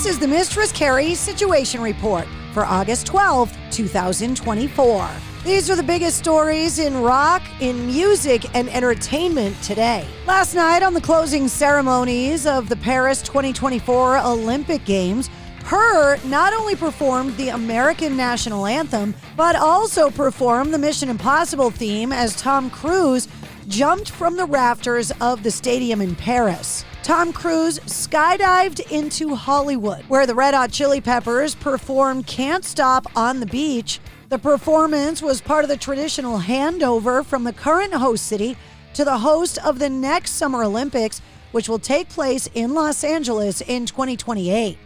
is the Mistress Carrie Situation Report for August 12th, 2024. These are the biggest stories in rock, in music, and entertainment today. Last night, on the closing ceremonies of the Paris 2024 Olympic Games, Her not only performed the American national anthem, but also performed the Mission Impossible theme as Tom Cruise jumped from the rafters of the stadium in Paris. Tom Cruise skydived into Hollywood, where the Red Hot Chili Peppers performed Can't Stop on the Beach. The performance was part of the traditional handover from the current host city to the host of the next Summer Olympics, which will take place in Los Angeles in 2028.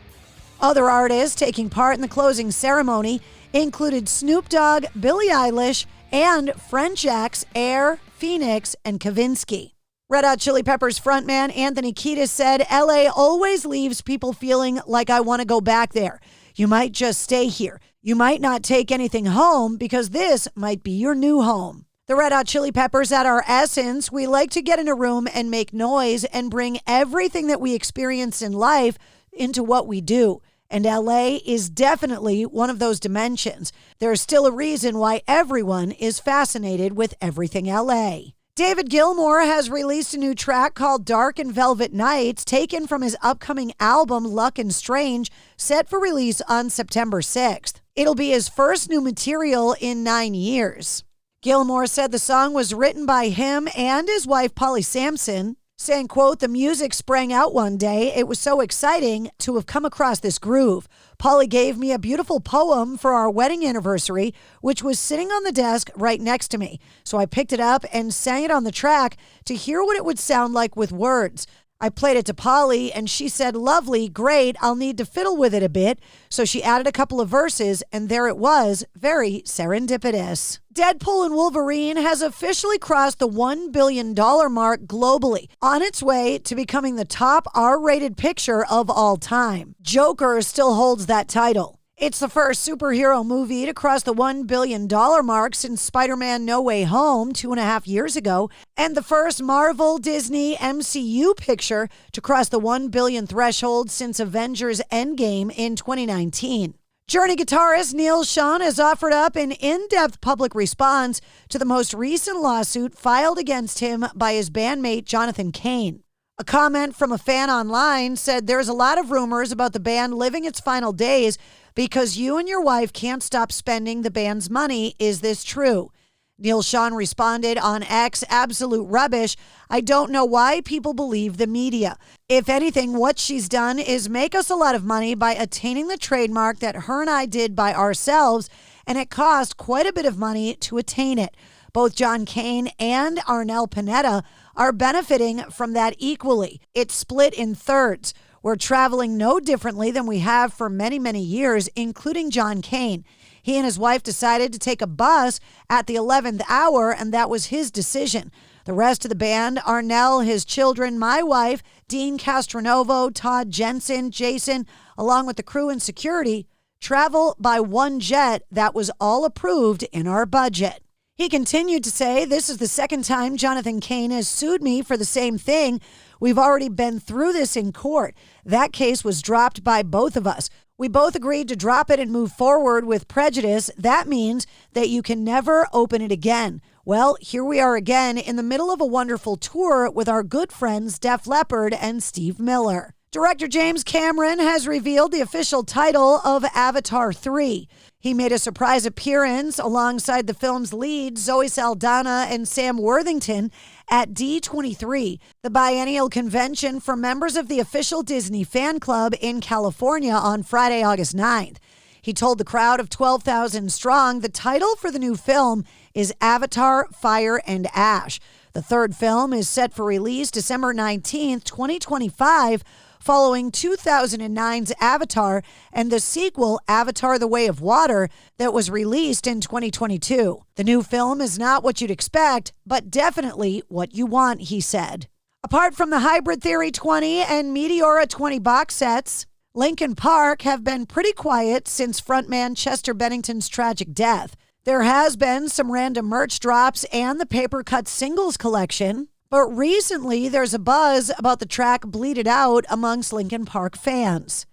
Other artists taking part in the closing ceremony included Snoop Dogg, Billie Eilish, and French acts Air, Phoenix, and Kavinsky. Red Hot Chili Peppers frontman Anthony Kiedis said, "LA always leaves people feeling like I want to go back there. You might just stay here. You might not take anything home because this might be your new home." The Red Hot Chili Peppers, at our essence, we like to get in a room and make noise and bring everything that we experience in life into what we do. And LA is definitely one of those dimensions. There's still a reason why everyone is fascinated with everything LA. David Gilmour has released a new track called Dark and Velvet Nights, taken from his upcoming album Luck and Strange, set for release on September 6th. It'll be his first new material in 9 years. Gilmour said the song was written by him and his wife Polly Sampson, saying, quote, "The music sprang out one day. It was so exciting to have come across this groove. Polly gave me a beautiful poem for our wedding anniversary, which was sitting on the desk right next to me. So I picked it up and sang it on the track to hear what it would sound like with words. I played it to Polly and she said, 'Lovely, great, I'll need to fiddle with it a bit.' So she added a couple of verses and there it was, very serendipitous." Deadpool and Wolverine has officially crossed the $1 billion mark globally, on its way to becoming the top R-rated picture of all time. Joker still holds that title. It's the first superhero movie to cross the $1 billion mark since Spider-Man No Way Home 2.5 years ago, and the first Marvel Disney MCU picture to cross the $1 billion threshold since Avengers Endgame in 2019. Journey guitarist Neil Schon has offered up an in-depth public response to the most recent lawsuit filed against him by his bandmate Jonathan Cain. A comment from a fan online said, "There's a lot of rumors about the band living its final days because you and your wife can't stop spending the band's money. Is this true?" Neil Schon responded on X, "Absolute rubbish. I don't know why people believe the media. If anything, what she's done is make us a lot of money by attaining the trademark that her and I did by ourselves, and it cost quite a bit of money to attain it. Both John Cain and Arnel Pineda are benefiting from that equally. It's split in thirds. We're traveling no differently than we have for many, many years, including John Cain. He and his wife decided to take a bus at the 11th hour, and that was his decision. The rest of the band, Arnel, his children, my wife, Dean Castronovo, Todd Jensen, Jason, along with the crew and security, travel by one jet that was all approved in our budget." He continued to say, "This is the second time Jonathan Cain has sued me for the same thing. We've already been through this in court. That case was dropped by both of us. We both agreed to drop it and move forward with prejudice. That means that you can never open it again. Well, here we are again in the middle of a wonderful tour with our good friends Def Leppard and Steve Miller." Director James Cameron has revealed the official title of Avatar 3. He made a surprise appearance alongside the film's lead, Zoe Saldana and Sam Worthington, at D23, the biennial convention for members of the official Disney fan club in California on Friday, August 9th. He told the crowd of 12,000 strong the title for the new film is Avatar, Fire and Ash. The third film is set for release December 19th, 2025, following 2009's Avatar and the sequel Avatar: The Way of Water that was released in 2022. The new film is not what you'd expect, but definitely what you want, he said. Apart from the Hybrid Theory 20 and Meteora 20 box sets, Linkin Park have been pretty quiet since frontman Chester Bennington's tragic death. There has been some random merch drops and the paper cut singles collection, but recently there's a buzz about the track Bleed It Out amongst Linkin Park fans.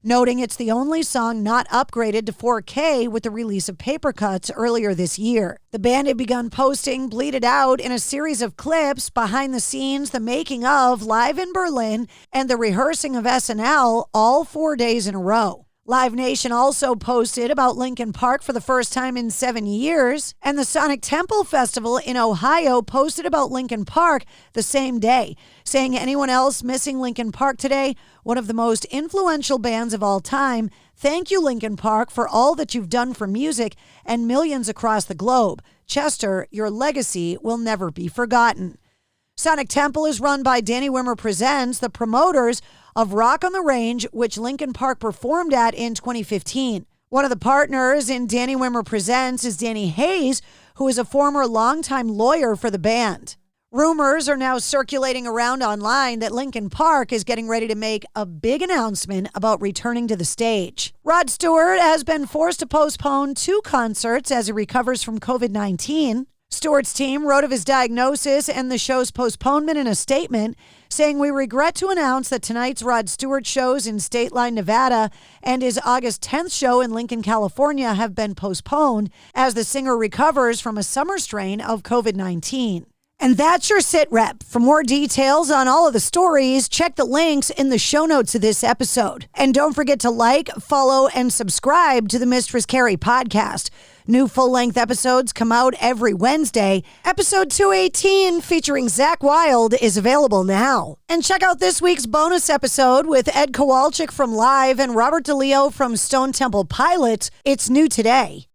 noting it's the only song not upgraded to 4K with the release of Paper Cuts earlier this year. The band had begun posting Bleed It Out in a series of clips behind the scenes, the making of, live in Berlin, and the rehearsing of SNL all 4 days in a row. Live Nation also posted about Linkin Park for the first time in 7 years, and the Sonic Temple Festival in Ohio posted about Linkin Park the same day, saying anyone else missing Linkin Park today, one of the most influential bands of all time, thank you Linkin Park for all that you've done for music and millions across the globe. Chester, your legacy will never be forgotten. Sonic Temple is run by Danny Wimmer Presents, the promoters of Rock on the Range, which Linkin Park performed at in 2015. One of the partners in Danny Wimmer Presents is Danny Hayes, who is a former longtime lawyer for the band. Rumors are now circulating around online that Linkin Park is getting ready to make a big announcement about returning to the stage. Rod Stewart has been forced to postpone 2 concerts as he recovers from COVID-19. Stewart's team wrote of his diagnosis and the show's postponement in a statement, saying, "We regret to announce that tonight's Rod Stewart shows in State Line, Nevada, and his August 10th show in Lincoln, California have been postponed as the singer recovers from a summer strain of COVID-19. And that's your sit rep. For more details on all of the stories, check the links in the show notes of this episode. And don't forget to like, follow, and subscribe to the Mistress Carrie Podcast. New full-length episodes come out every Wednesday. Episode 218 featuring Zach Wilde is available now. And check out this week's bonus episode with Ed Kowalczyk from Live and Robert DeLeo from Stone Temple Pilots. It's new today.